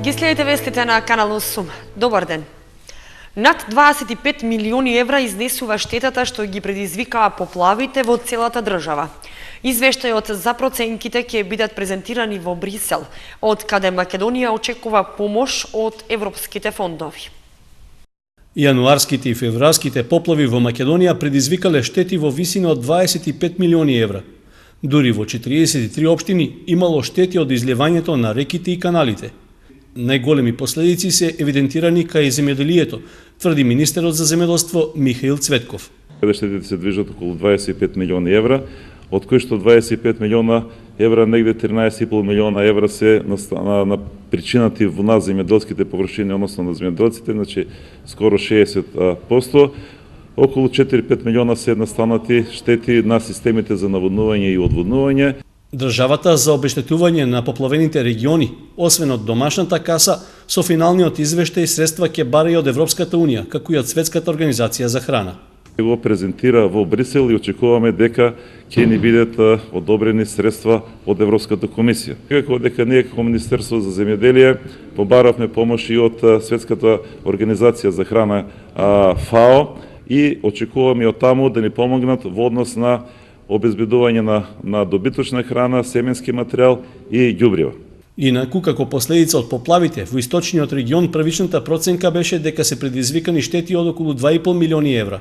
Ги следите вестите на Канал 8. Добар ден. Над 25 милиони евра изнесува штетата што ги предизвикаа поплавите во целата држава. Извештајот за проценките ќе бидат презентирани во Брисел, од каде Македонија очекува помош од европските фондови. Јануарските и февруарските поплави во Македонија предизвикале штети во висина од 25 милиони евра. Дури во 43 општини имало штети од изливањето на реките и каналите. Најголеми последици се евидентирани кај земјоделието, тврди министерот за земјоделство Михаил Цветков. Штетите се движат околу 25 милиони евра, од кои што 25 милиона евра, негде 13,5 милиона евра се на причинати во нас земјоделските површини, односно на земјоделците, значи скоро 60%. Околу 4-5 милиона се настанати штети на системите за наводнување и одводнување. Државата за обештетување на поплавените региони, освен од домашната каса, со финалниот извештај средства ќе бара и од Европската унија, како и од Светската организација за храна. Го презентира во Брисел и очекуваме дека ќе ни бидат одобрени средства од Европската комисија. Како дека ние како Министерство за земјоделие побаравме помош и од Светската организација за храна ФАО и очекуваме од таму да ни помогнат во однос на обезбедување на добиточна храна, семенски материјал и ѓубриво. Инаку, како последица од поплавите, во источниот регион првичната проценка беше дека се предизвикани штети од околу 2,5 милиони евра.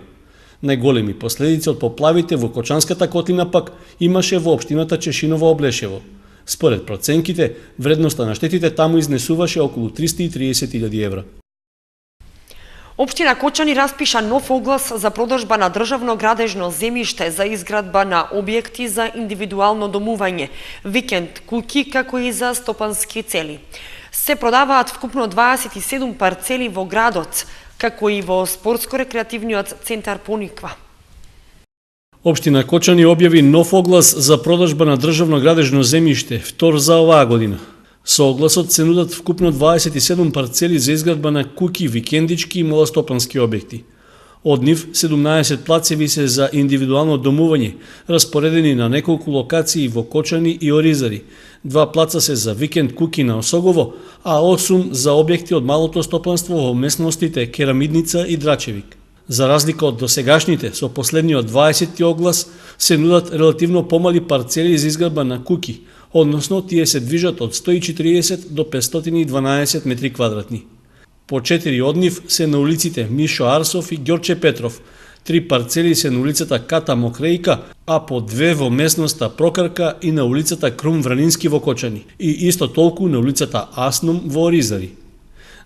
Најголеми последици од поплавите во Кочанската котлина пак имаше во општината Чешиново-Облешево. Според проценките, вредноста на штетите таму изнесуваше околу 330.000 евра. Општина Кочани распиша нов оглас за продажба на државно градежно земјиште за изградба на објекти за индивидуално домување, викенд куќи, како и за стопански цели. Се продаваат вкупно 27 парцели во градот, како и во спортско-рекреативниот центар Пониква. Општина Кочани објави нов оглас за продажба на државно градежно земјиште, втор за оваа година. Со огласот се нудат вкупно 27 парцели за изградба на куќи, викендички и малостопански објекти. Од нив 17 плацеви се за индивидуално домување, распоредени на неколку локации во Кочани и Оризари. 2 плаца се за викенд куќи на Осогово, а 8 за објекти од малото стопанство во местностите Керамидница и Драчевик. За разлика од досегашните, со последниот 20 оглас се нудат релативно помали парцели за изградба на куќи, односно тие се движат од 140 до 512 метри квадратни. По 4 од нив се на улиците Мишо Арсов и Ѓорче Петров, 3 парцели се на улицата Ката Мокрејка, а по 2 во местноста Прокарка и на улицата Крум Вранински во Кочани, и исто толку на улицата Аснум во Оризари.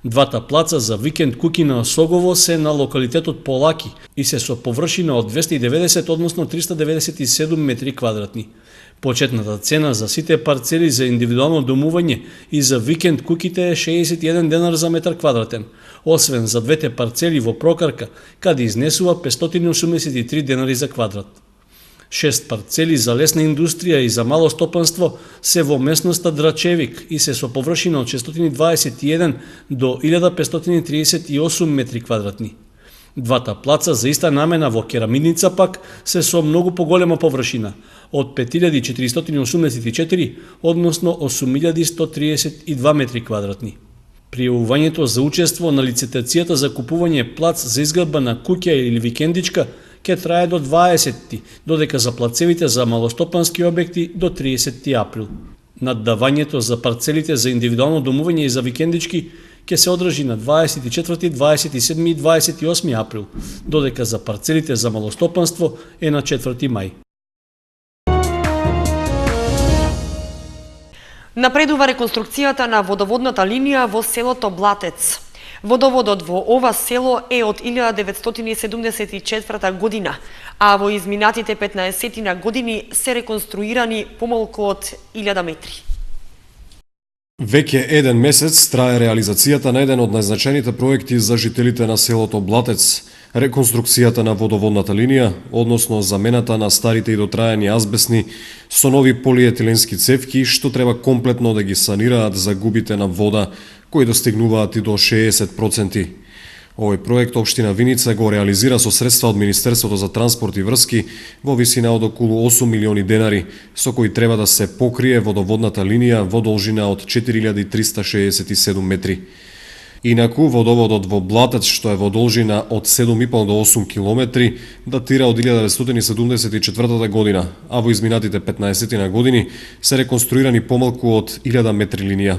Двата плаца за викенд куќи на Осогово се на локалитетот Полаки и се со површина од 290, односно 397 метри квадратни. Почетната цена за сите парцели за индивидуално домување и за викенд куќите е 61 денар за метар квадратен, освен за двете парцели во Прокарка, каде изнесува 583 денари за квадрат. 6 парцели за лесна индустрија и за мало стопанство се во местноста Драчевик и се со површина од 621 до 1538 метри квадратни. Двата плаца за иста намена во Керамидница пак се со многу поголема површина, од 5484, односно 8132 метри квадратни. Пријавувањето за учество на лицитацијата за купување плац за изградба на куќа или викендичка ќе трае до 20, додека за плацевите за малостопански објекти до 30 април. Наддавањето за парцелите за индивидуално домување и за викендички ќе се одржи на 24, 27 и 28 април, додека за парцелите за малостопанство е на 4 мај. Напредува реконструкцијата на водоводната линија во селото Блатец. Водоводот во ова село е од 1974 година, а во изминатите 15 години се реконструирани помалку од 1000 метри. Веќе еден месец трае реализацијата на еден од најзначајните проекти за жителите на селото Блатец. Реконструкцијата на водоводната линија, односно замената на старите и дотрајани азбесни со нови полиетиленски цевки, што треба комплетно да ги санираат загубите на вода, кои достигнуваат и до 60%. Овој проект општина Виница го реализира со средства од Министерството за транспорт и врски во висина од околу 8 милиони денари, со кои треба да се покрие водоводната линија во должина од 4367 метри. Инаку, водоводот во Блатец, што е во должина од 7,5 до 8 километри, датира од 1974 година, а во изминатите 15 на години се реконструирани помалку од 1000 метри линија.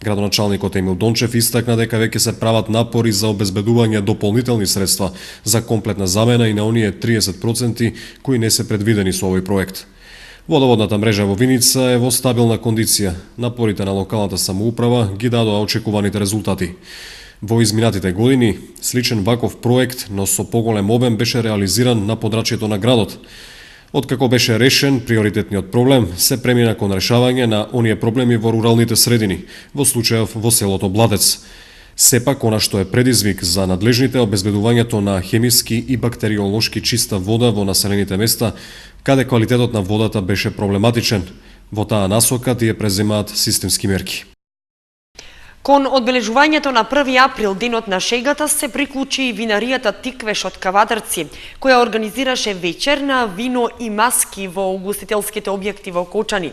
Градоначалникот Емил Дончев истакна дека веќе се прават напори за обезбедување дополнителни средства за комплетна замена и на оние 30% кои не се предвидени со овој проект. Водоводната мрежа во Виница е во стабилна кондиција. Напорите на локалната самоуправа ги дадоа очекуваните резултати. Во изминатите години, сличен ваков проект, но со поголем обем, беше реализиран на подрачјето на градот. Откако беше решен приоритетниот проблем, се премина кон решавање на оние проблеми во руралните средини, во случајов во селото Блатец. Сепак, она што е предизвик за надлежните обезбедувањето на хемиски и бактериолошки чиста вода во населените места, каде квалитетот на водата беше проблематичен. Во таа насока тие преземаат системски мерки. Кон одбележувањето на 1 април, денот на шегата, се приклучи и винаријата Тиквеш од Кавадарци, која организираше вечер на вино и маски во угостителските објекти во Кочани.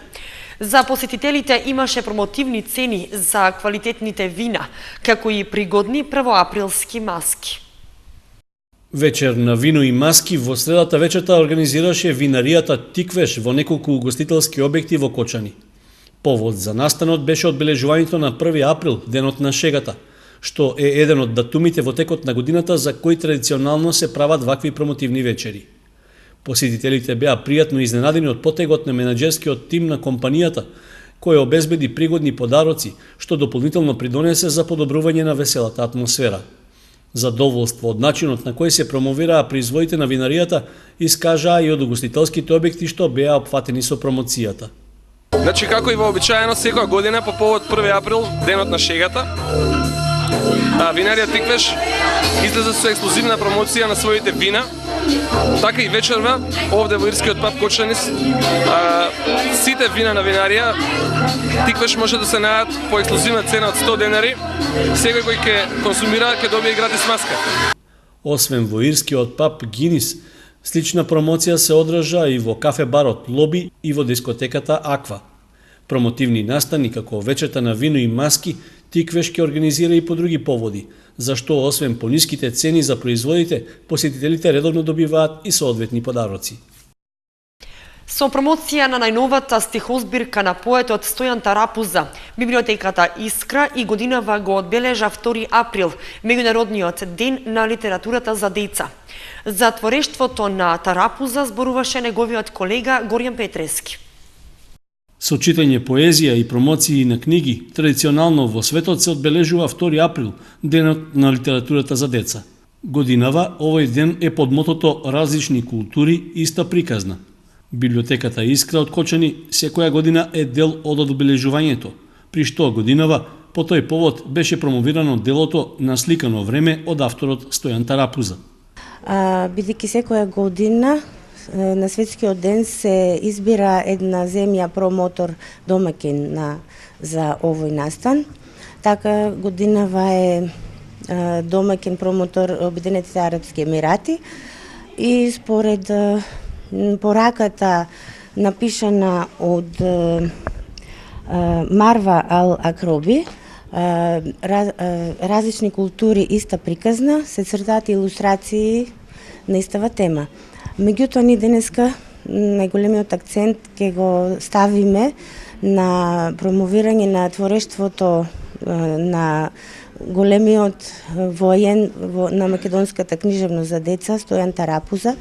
За посетителите имаше промотивни цени за квалитетните вина, како и пригодни првоаприлски маски. Вечер на вино и маски во средата вечерта организираше винаријата Тиквеш во неколку угостителски објекти во Кочани. Повод за настанот беше одбележувањето на 1 април, денот на шегата, што е еден од датумите во текот на годината за кои традиционално се прават вакви промотивни вечери. Посетителите беа пријатно изненадени од потегот на менаџерскиот тим на компанијата, кој обезбеди пригодни подароци, што дополнително придонесе за подобрување на веселата атмосфера. Задоволство од начинот на кој се промовираа производите на винаријата искажаа и од угостителските објекти што беа опфатени со промоцијата. Значи, како и вообичаено секоја година по повод 1 април, денот на шегата, винарија Тиквеш излезе со ексклузивна промоција на своите вина. Така и вечерва, овде во ирскиот паб Кочани, сите вина на винарија Тиквеш може да се најдат по ексклузивна цена од 100 денари. Секој кој ќе консумира ќе добие гратис маска. Освен во ирскиот паб Гинис, слична промоција се одржа и во кафе-барот Лоби и во дискотеката Аква. Промотивни настани како вечерта на вино и маски Тиквеш ќе организира и по други поводи, зашто освен по ниските цени за производите, посетителите редовно добиваат и соодветни подароци. Со промоција на најновата стихозбирка на поетот Стојан Тарапуза, библиотеката Искра и годинава го одбележа 2 април, меѓународниот ден на литературата за деца. За творештвото на Тарапуза зборуваше неговиот колега Горјан Петрески. Со читање поезија и промоции на книги, традиционално во светот се одбележува 2 април, денот на литературата за деца. Годинава овој ден е под мотото Различни култури, иста приказна. Библиотеката Искра од Кочани секоја година е дел од одбележувањето, при што годинава по тој повод беше промовирано делото Насликано време од авторот Стојан Тарапуза. Бидејќи секоја година на светскиот ден се избира една земја промотор домаќин за овој настан. Така годинава е домаќин промотор Обединетите арапски емирати и според пораката напишана од Марва Ал Акроби, различни култури, иста приказна, се цртаат илустрации на истава тема. Меѓутоа, ни денеска најголемиот акцент ќе го ставиме на промовирање на творештвото на големиот воен на македонската книжевност за деца Стојан Тарапуза.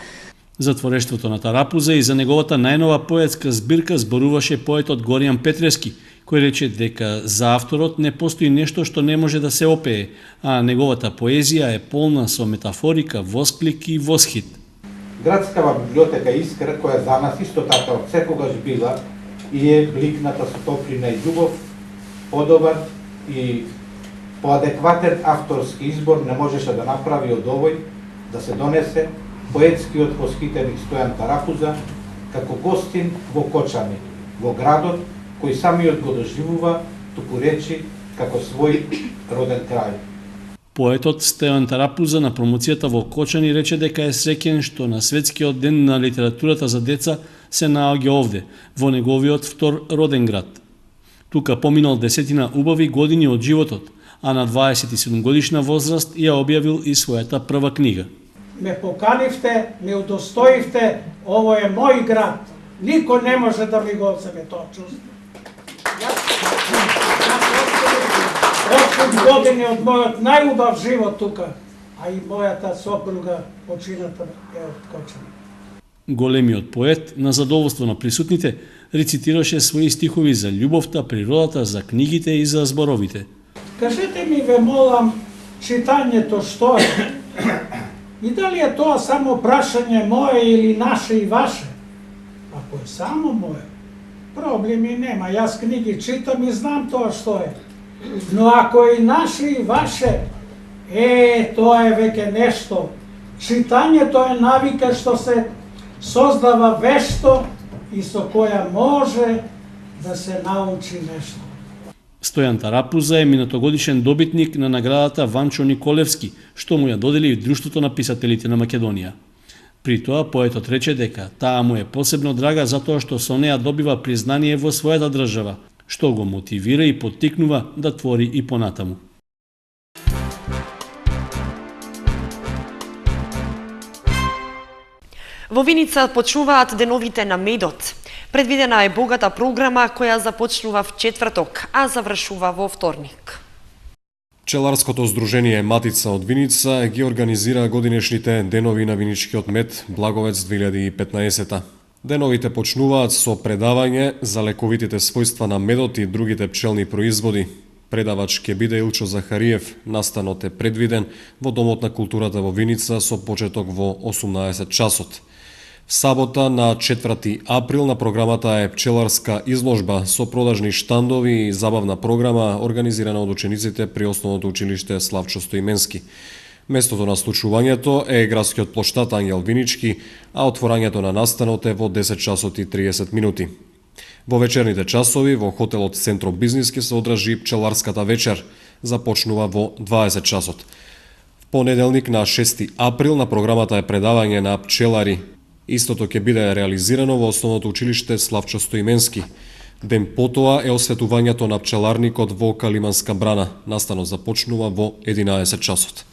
За творештвото на Тарапуза и за неговата најнова поетска збирка зборуваше поетот Горјан Петрески, кој рече дека за авторот не постои нешто што не може да се опее, а неговата поезија е полна со метафорика, восклик и восхит. Градскава библиотека Искра, која за нас исто така од секогаш била и е бликната со топлина и љубов, подобар и поадекватен авторски избор не можеше да направи од овој да се донесе поетскиот восхитеник Стојан Тарапуза како гостин во Кочани, во градот кој самиот го доживува, туку речи, како свој роден крај. Поетот Стојан Тарапуза на промоцијата во Кочани рече дека е среќен што на Светскиот ден на литературата за деца се наоѓа овде, во неговиот втор роден град. Тука поминал 10 убави години од животот, а на 27 годишна возраст ја објавил и својата прва книга. Ме поканивте, ме удостоивте, ово е мој град. Никој не може да ми го одземе тоа чувство. 8 години од мојот најубав живот тука, а и мојата сопруга почината е од Кочани. Големиот поет, на задоволство на присутните, рецитираше своји стихови за љубовта, природата, за книгите и за зборовите. Кажете ми, ве молам, читањето што е? И дали е тоа само прашање мое или наше и ваше? Ако е само мое, проблеми нема. Јас книги читам и знам тоа што е. Но ако е наше и ваше, тоа е веќе нешто. Читањето е навика што се создава вешто и со која може да се научи нешто. Стојан Тарапуза е минатогодишен добитник на наградата Ванчо Николевски, што му ја додели Друштвото на писателите на Македонија. При тоа поетот рече дека таа му е посебно драга затоа што со неа добива признание во својата држава, што го мотивира и поттикнува да твори и понатаму. Во Виница почнуваат деновите на медот. Предвидена е богата програма која започнува в четврток, а завршува во вторник. Пчеларското здружение Матица од Виница ги организира годинешните денови на виничкиот мед Благовец 2015. Деновите почнуваат со предавање за лековитите својства на медот и другите пчелни производи. Предавач ќе биде Илчо Захариев. Настанот е предвиден во Домот на културата во Виница со почеток во 18 часот. В сабота на 4 април на програмата е пчеларска изложба со продажни штандови и забавна програма организирана од учениците при Основното училиште Славчо Стоименски. Местото на случувањето е градскиот плоштад Ангел Винички, а отворањето на настанот е во 10 часот и 30 минути. Во вечерните часови во хотелот Центро Бизнис ќе се одржи пчеларската вечер, започнува во 20 часот. В понеделник на 6 април на програмата е предавање на пчелари. Истото ќе биде реализирано во Основното училиште Славчо Стоименски. Ден потоа е осветувањето на пчеларникот во Калиманска брана. Настанот започнува во 11 часот.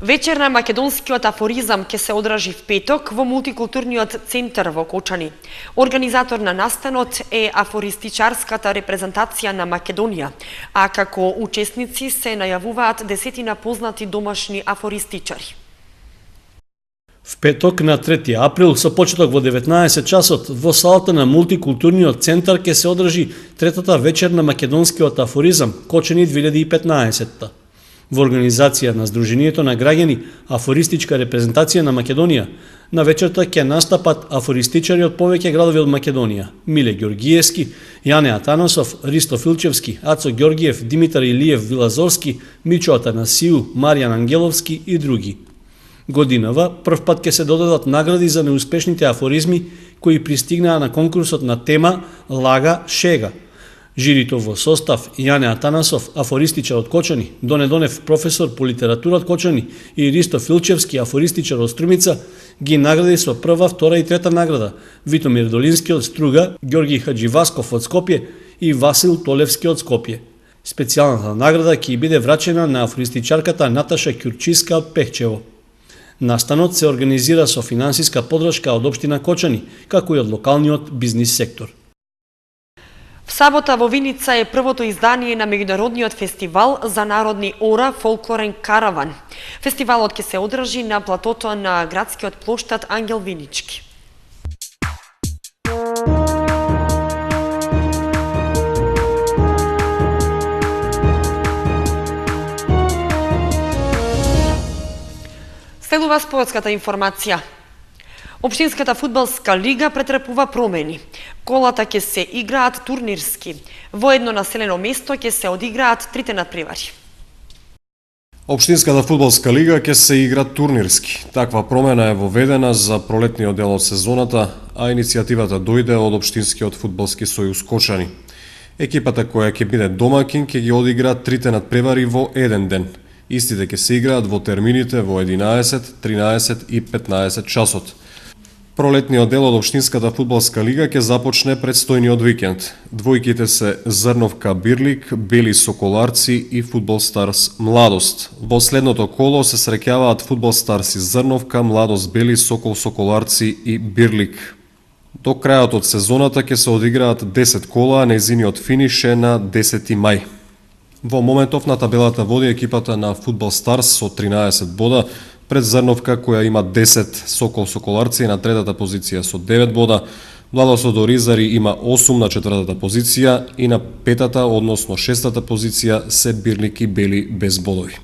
Вечер на македонскиот афоризам ќе се одржи в петок во мултикултурниот центар во Кочани. Организатор на настанот е афористичарската репрезентација на Македонија, а како учесници се најавуваат 10 познати домашни афористичари. В петок на 3 април со почеток во 19 часот во салата на мултикултурниот центар ќе се одржи третата вечер на македонскиот афоризам Кочани 2015. Во организација на Сдруженијето на граѓани Афористичка репрезентација на Македонија, на вечерта ќе настапат афористичари од повеќе градови од Македонија: Миле Ѓоргиевски, Јане Атанасов, Ристо Филчевски, Ацо Ѓоргиев, Димитар Илиев Вилазорски, Мичо Атанасију, Маријан Ангеловски и други. Годинава првпат ќе се додадат награди за неуспешните афоризми кои пристигнаа на конкурсот на тема Лага Шега. Жирито во состав Јане Атанасов, афористичар од Кочани, Доне Донев, професор по литература од Кочани и Ристо Филчевски, афористичар од Струмица, ги награди со прва, втора и трета награда Витомир Долински од Струга, Ѓорги Хадживасков од Скопје и Васил Толевски од Скопје. Специјалната награда ќе биде врачена на афористичарката Наташа Ќурчиска од Пехчево. Настанот се организира со финансиска подршка од општина Кочани, како и од локалниот бизнис сектор. В сабота во Виница е првото издание на меѓународниот фестивал за народни ора Фолклорен караван. Фестивалот ќе се одржи на платото на градскиот плоштад Ангел Винички. Следува спортската информација. Општинската фудбалска лига претрпува промени. Колата ќе се играат турнирски. Во едно населено место ќе се одиграат трите надпревари. Општинската фудбалска лига ќе се игра турнирски. Таква промена е воведена за пролетниот дел од сезоната, а иницијативата дојде од Општинскиот фудбалски сојуз Кочани. Екипата која ќе биде домакин ќе ги одигра трите надпревари во еден ден. Истите ќе се играат во термините во 11, 13 и 15 часот. Пролетниот дел од Општинската фудбалска лига ќе започне предстојниот викенд. Двојките се Зрновка Бирлик, Бели Соколарци и Фудбал Старс Младост. Во следното коло се среќаваат Фудбал Старс Зрновка, Младост Бели, Сокол Соколарци и Бирлик. До крајот од сезоната ќе се одиграат 10 кола, а нејзиниот финиш е на 10 мај. Во моментов на табелата води екипата на Фудбал Старс со 13 бода, пред Зрновка која има 10, Сокол Соколарци на третата позиција со 9 бода, Младост од Оризари има 8 на четвртата позиција и на петата, односно шестата позиција се Бирлик и Бели без бодови.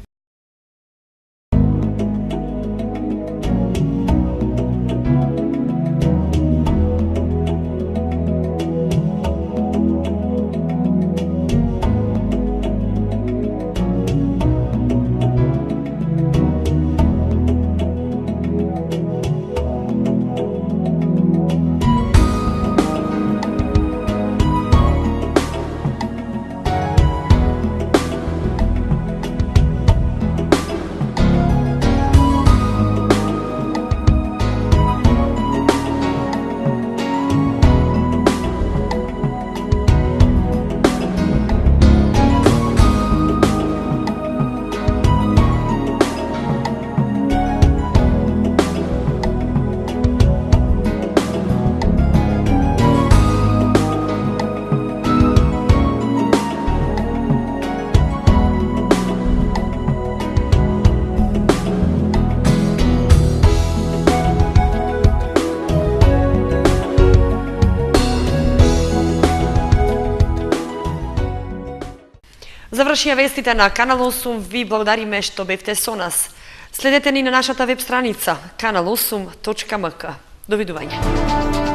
Завршија вестите на Канал 8, ви благодариме што бевте со нас. Следете ни на нашата веб страница kanal8.mk. Довидување.